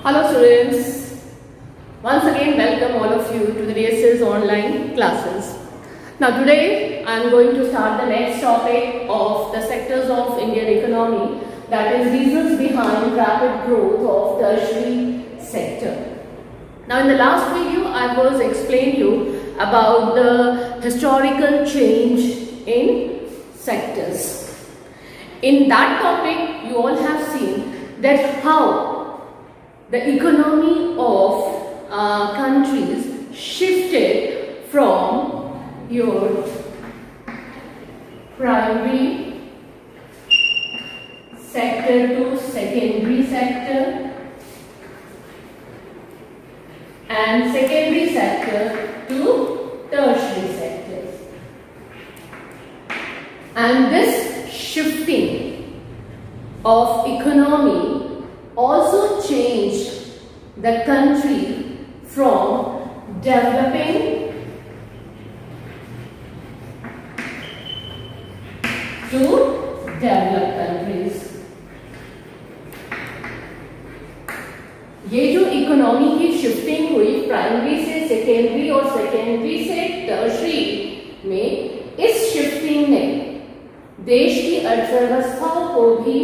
Hello students, once again welcome all of you to the DSS online classes. Now today I am going to start the next topic of the sectors of Indian economy, that is reasons behind rapid growth of tertiary sector. Now in the last video I was explaining you about the historical change in sectors. In that topic you all have seen that how the economy of countries shifted from your primary sector to secondary sector and secondary sector to tertiary sector. And this shifting of economy also changed the country from developing to developed countries. ये जो economy की shifting हुई primary से secondary और secondary से tertiary में, इस shifting ने देश की अर्थव्यवस्थाओं को भी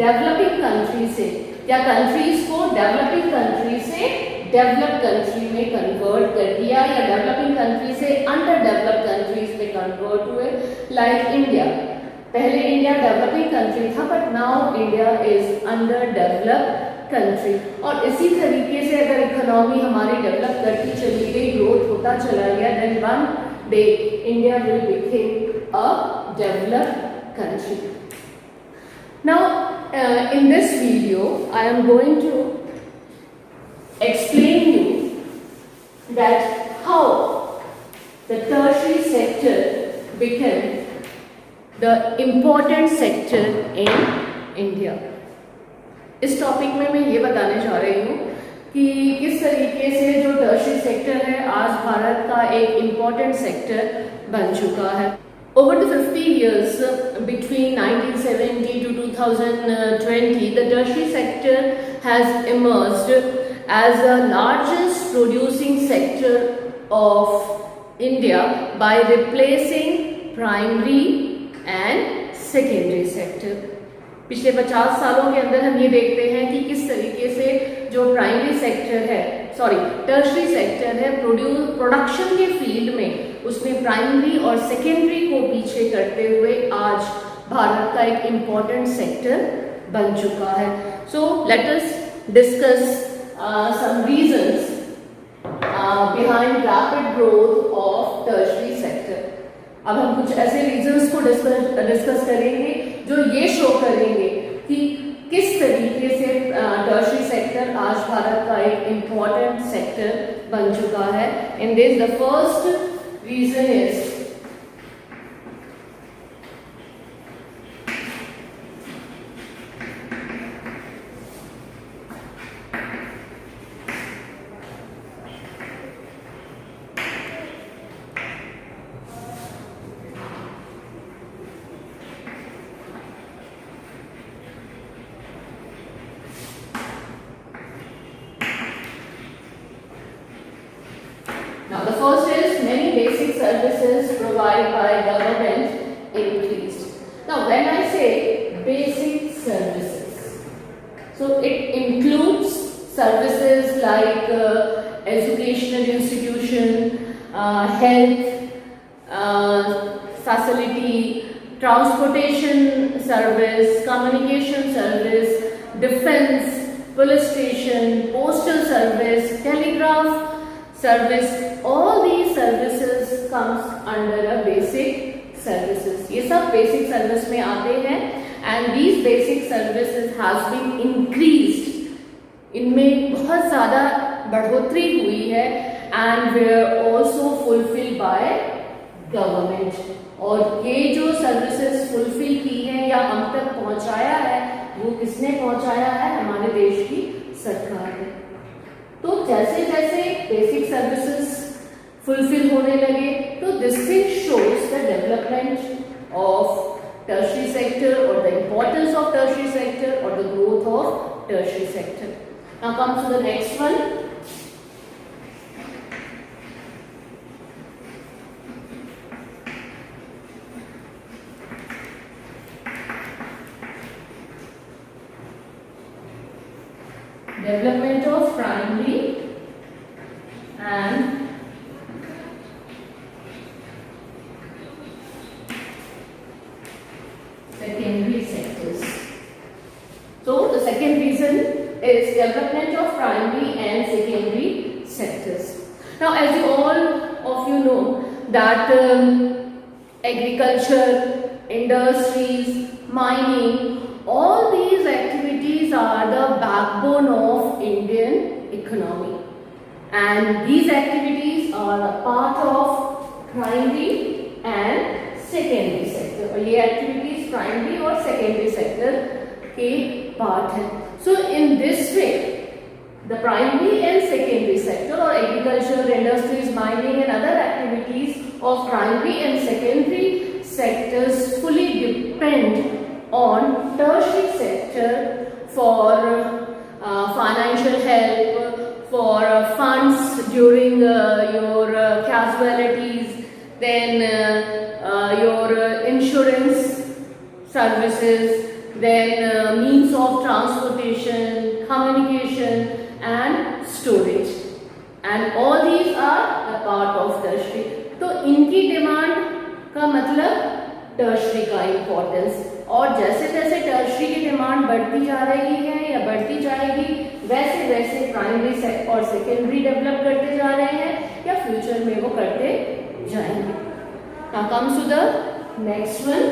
डेवलपिंग कंट्री से या कंट्रीज को डेवलपिंग कंट्री से डेवलप्ड कंट्री में कन्वर्ट कर दिया या डेवलपिंग कंट्री से अंडर डेवलप्ड कंट्रीज में कन्वर्ट हुए. लाइक इंडिया, पहले इंडिया डेवलपिंग कंट्री था but now India is under developed country. और इसी तरीके से अगर इकोनॉमी हमारी डेवलप करती चली गई, ग्रोथ होता चला गया, then one day India will become a developed country. Now in this video I am going to explain you that how the tertiary sector became the important sector in India. इस topic में मैं ये बताने जा रही हूँ कि किस तरीके से जो टर्शियरी सेक्टर है आज भारत का एक इम्पॉर्टेंट सेक्टर बन चुका है. Over the 50 years between 1970 to 2020, the tertiary sector has emerged as the largest producing sector of India by replacing primary and secondary sector. पिछले 50 सालों के अंदर हम ये देखते हैं कि किस तरीके से जो प्राइमरी सेक्टर है, टर्शरी सेक्टर है, प्रोडक्शन के फील्ड में उसने प्राइमरी और सेकेंडरी को पीछे करते हुए आज भारत का एक इम्पॉर्टेंट सेक्टर बन चुका है. So let us discuss some reasons behind rapid growth of tertiary sector. अब हम कुछ ऐसे रीजंस को डिस्कस करेंगे जो ये शो करेंगे कि किस तरीके से टर्शरी सेक्टर आज भारत का एक इम्पॉर्टेंट सेक्टर बन चुका है. In this the first reason is now the first is many basic services provided by government increased. Now when I say basic services, so it includes services like educational institution, health facility, transportation service, communication service, defense, police station, postal service, telegraph service. All these services comes under a basic services. ये सब basic service में आते हैं and these basic services has been increased. इनमें बहुत ज़्यादा बढ़ोतरी हुई है and were also fulfilled by government. और ये जो services fulfill की है या हम तक पहुँचाया है, वो किसने पहुँचाया है? हमारे देश की सरकार ने. तो जैसे जैसे बेसिक सर्विसेज फुलफिल होने लगे तो this thing shows the development of tertiary sector or the importance of tertiary sector or the growth of tertiary sector. Now comes to the next one. Development of primary and secondary sectors. So the second reason is development of primary and secondary sectors. Now, as you all of you know that agriculture, industries, mining, all these activities are the backbone of Indian economy, and these activities are a part of primary and secondary sector. और ये activities primary और secondary sector के part हैं. So in this way, the primary and secondary sector or agriculture, industries, mining and other activities of primary and secondary sectors fully depend on tertiary sector for financial help, for funds during your casualties, then your insurance services, then means of transportation, communication and storage, and all these are a part of tertiary. तो इनकी demand का मतलब tertiary का importance, और जैसे जैसे tertiary की demand बढ़ती जा रही है या बढ़ती जाएगी, वैसे वैसे प्राइमरी और सेकेंडरी डेवलप करते जा रहे हैं या फ्यूचर में वो करते जाएंगे. Now comes to the next one.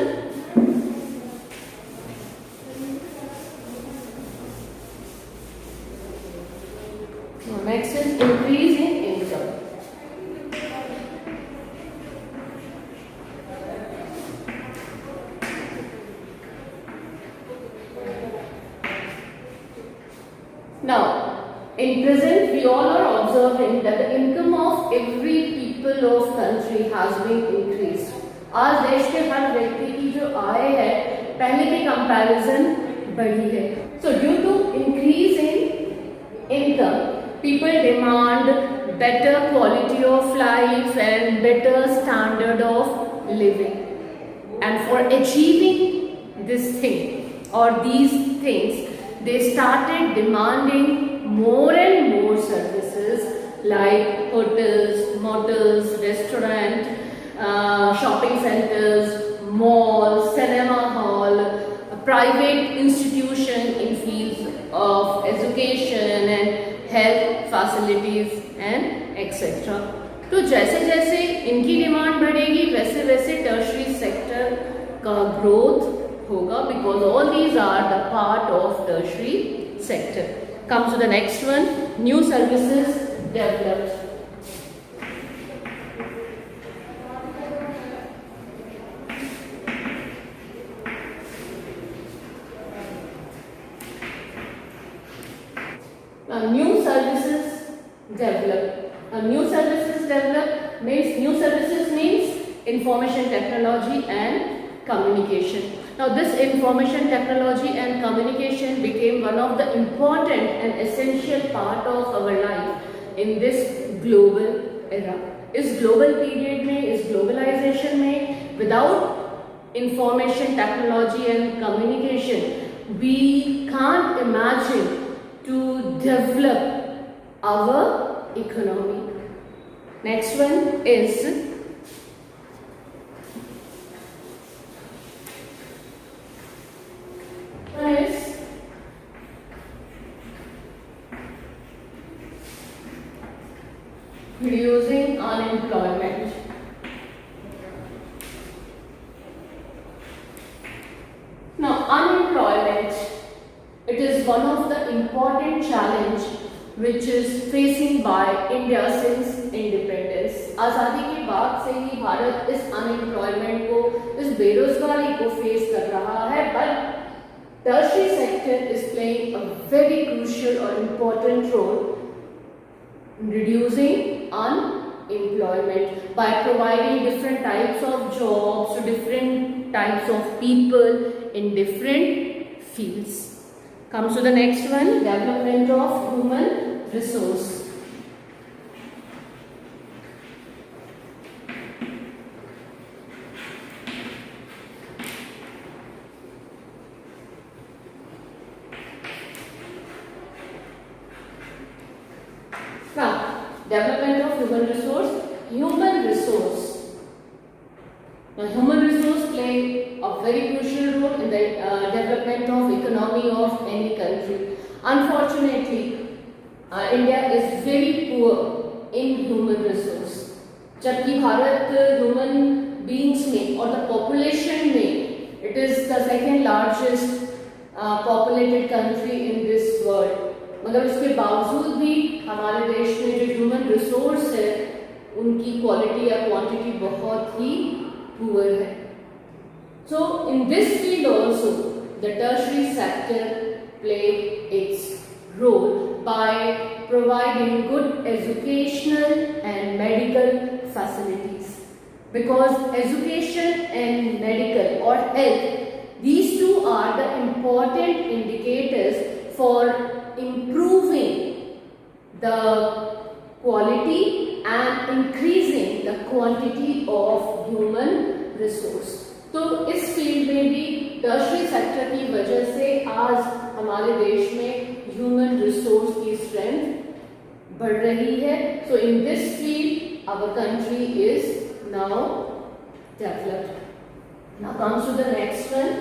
Next is increase in income. Now, in present, we all are observing that the income of every people of country has been increased. आज देश के हर व्यक्ति की जो आय है पहले के कंपैरिजन बढ़ी है. So due to increase in income, people demand better quality of life and better standard of living. And for achieving this thing or these things, they started demanding more and more services like hotels, motels, restaurant, shopping centers, malls, cinema hall, private institution in fields of education and health facilities and etc. तो जैसे जैसे इनकी demand बढ़ेगी वैसे वैसे tertiary sector का growth होगा, because all these are the part of tertiary sector. Comes to the next one, new services developed. New services develop. New services develop means information technology and communication. Now this information technology and communication became one of the important and essential part of our life in this global era. इस global period में, इस globalization में, without information technology and communication, we can't imagine to develop our economy. Next one is reducing unemployment. Now, unemployment, it is one of the important challenge which is facing by India since independence. आज़ादी के बाद से ही भारत इस unemployment को, इस बेरोजगारी को face कर रहा है, but tertiary sector is playing a very crucial or important role in reducing unemployment by providing different types of jobs to different types of people in different fields. Comes to the next one, development of human resource. Now, development of human resource. Human resource. Now, human resource play a very crucial role in the development of economy of any country. Unfortunately, India is very poor in human resource. जबकि Bharat human beings में और the population में it is the second largest populated country in this world, मगर उसके बावजूद भी हमारे देश में जो ह्यूमन रिसोर्स है उनकी क्वालिटी या क्वांटिटी बहुत ही पुअर है. So in this field also the tertiary sector play its role by providing good educational and medical facilities, because education and medical or health, these two are the important indicators for improving the quality and increasing the quantity of human resource. तो इस field में भी tertiary sector की वजह से आज हमारे देश में ह्यूमन रिसोर्स की स्ट्रेंथ बढ़ रही है. So in this field our country is now developed. Now comes to the next one.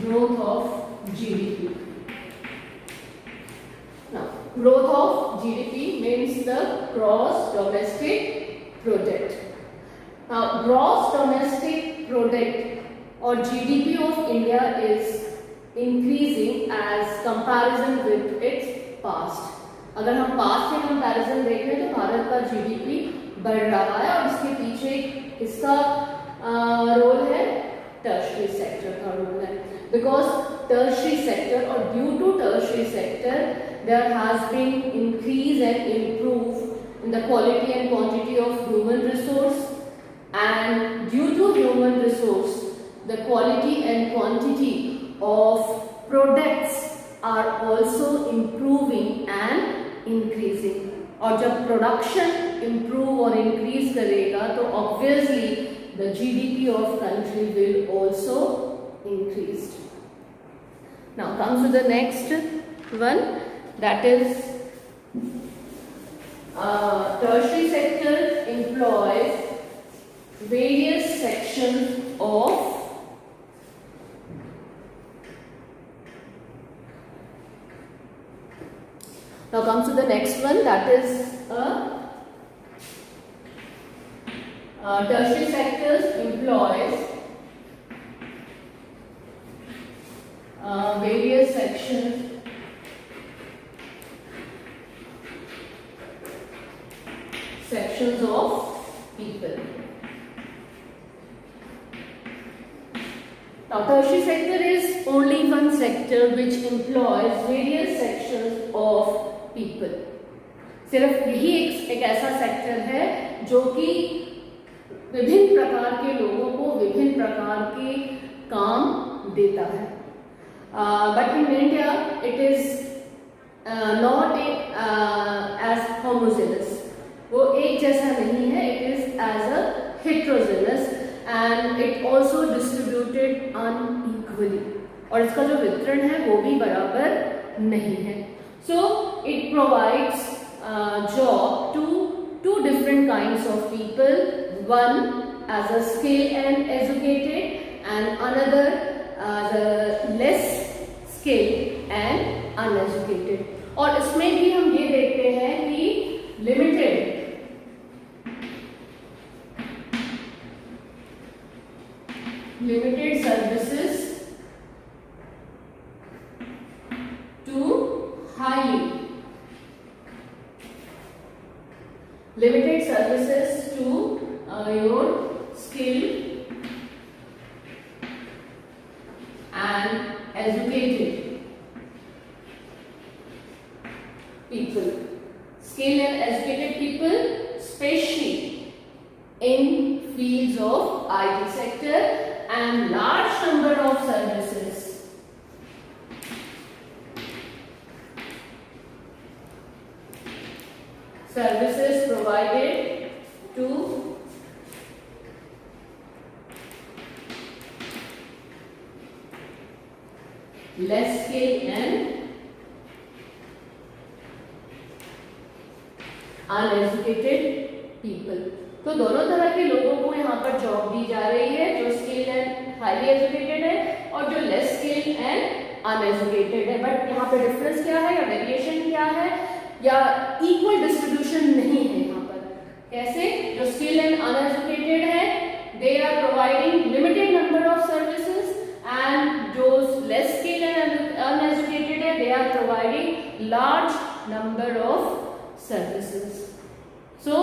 Growth of GDP. Now, growth of GDP means the gross domestic product. Now, gross domestic product or GDP of India is increasing as comparison with its past. अगर हम past के comparison देखें तो भारत का GDP बढ़ रहा है और इसके पीछे इसका रोल है टर्शरी सेक्टर का रोल है. बिकॉज टर्शरी सेक्टर और due to tertiary sector there has been increase and improve in the quality and quantity of human resource, and due to human resource the quality and quantity of products are also improving and increasing. और जब production improve और increase करेगा तो obviously the GDP of country will also increase. Now comes to the next one, that is tertiary sector employs various sections of Now comes to the next one, that is tertiary sectors employs various sections of people. Now tertiary sector is only one sector which employs various sections of people. सिर्फ यही एक ऐसा sector है जो कि विभिन्न प्रकार के लोगों को विभिन्न प्रकार के काम देता है. But in India it is not as homogeneous. वो एक जैसा नहीं है, it is as a heterogeneous and it also distributed unequally. और इसका जो वितरण है वो भी बराबर नहीं है. So it provides job to two different kinds of people, one as a skilled and educated and another as a less skilled and uneducated. और इसमें भी हम ये देखते हैं कि limited services to highly limited services to your skill and educated people. Skilled and educated people, especially in fields of IT sector and large number of services. Services provided to less skilled and uneducated people. तो दोनों तरह के लोगों को यहाँ पर job दी जा रही है, जो स्किल्ड एंड हाईली एजुकेटेड है और जो लेस स्किल्ड एंड अनएजुकेटेड है. बट यहाँ पे डिफरेंस क्या है या वेरिएशन क्या है या इक्वल डिस्ट्रीब्यूशन नहीं है यहाँ पर. कैसे? जो स्किल्ड एंड अनएजुकेटेड है they are providing limited number of services and those less skilled and uneducated they are providing large number of services. So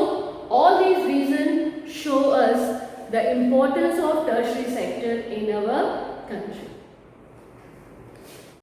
all these reasons show us the importance of tertiary sector in our country.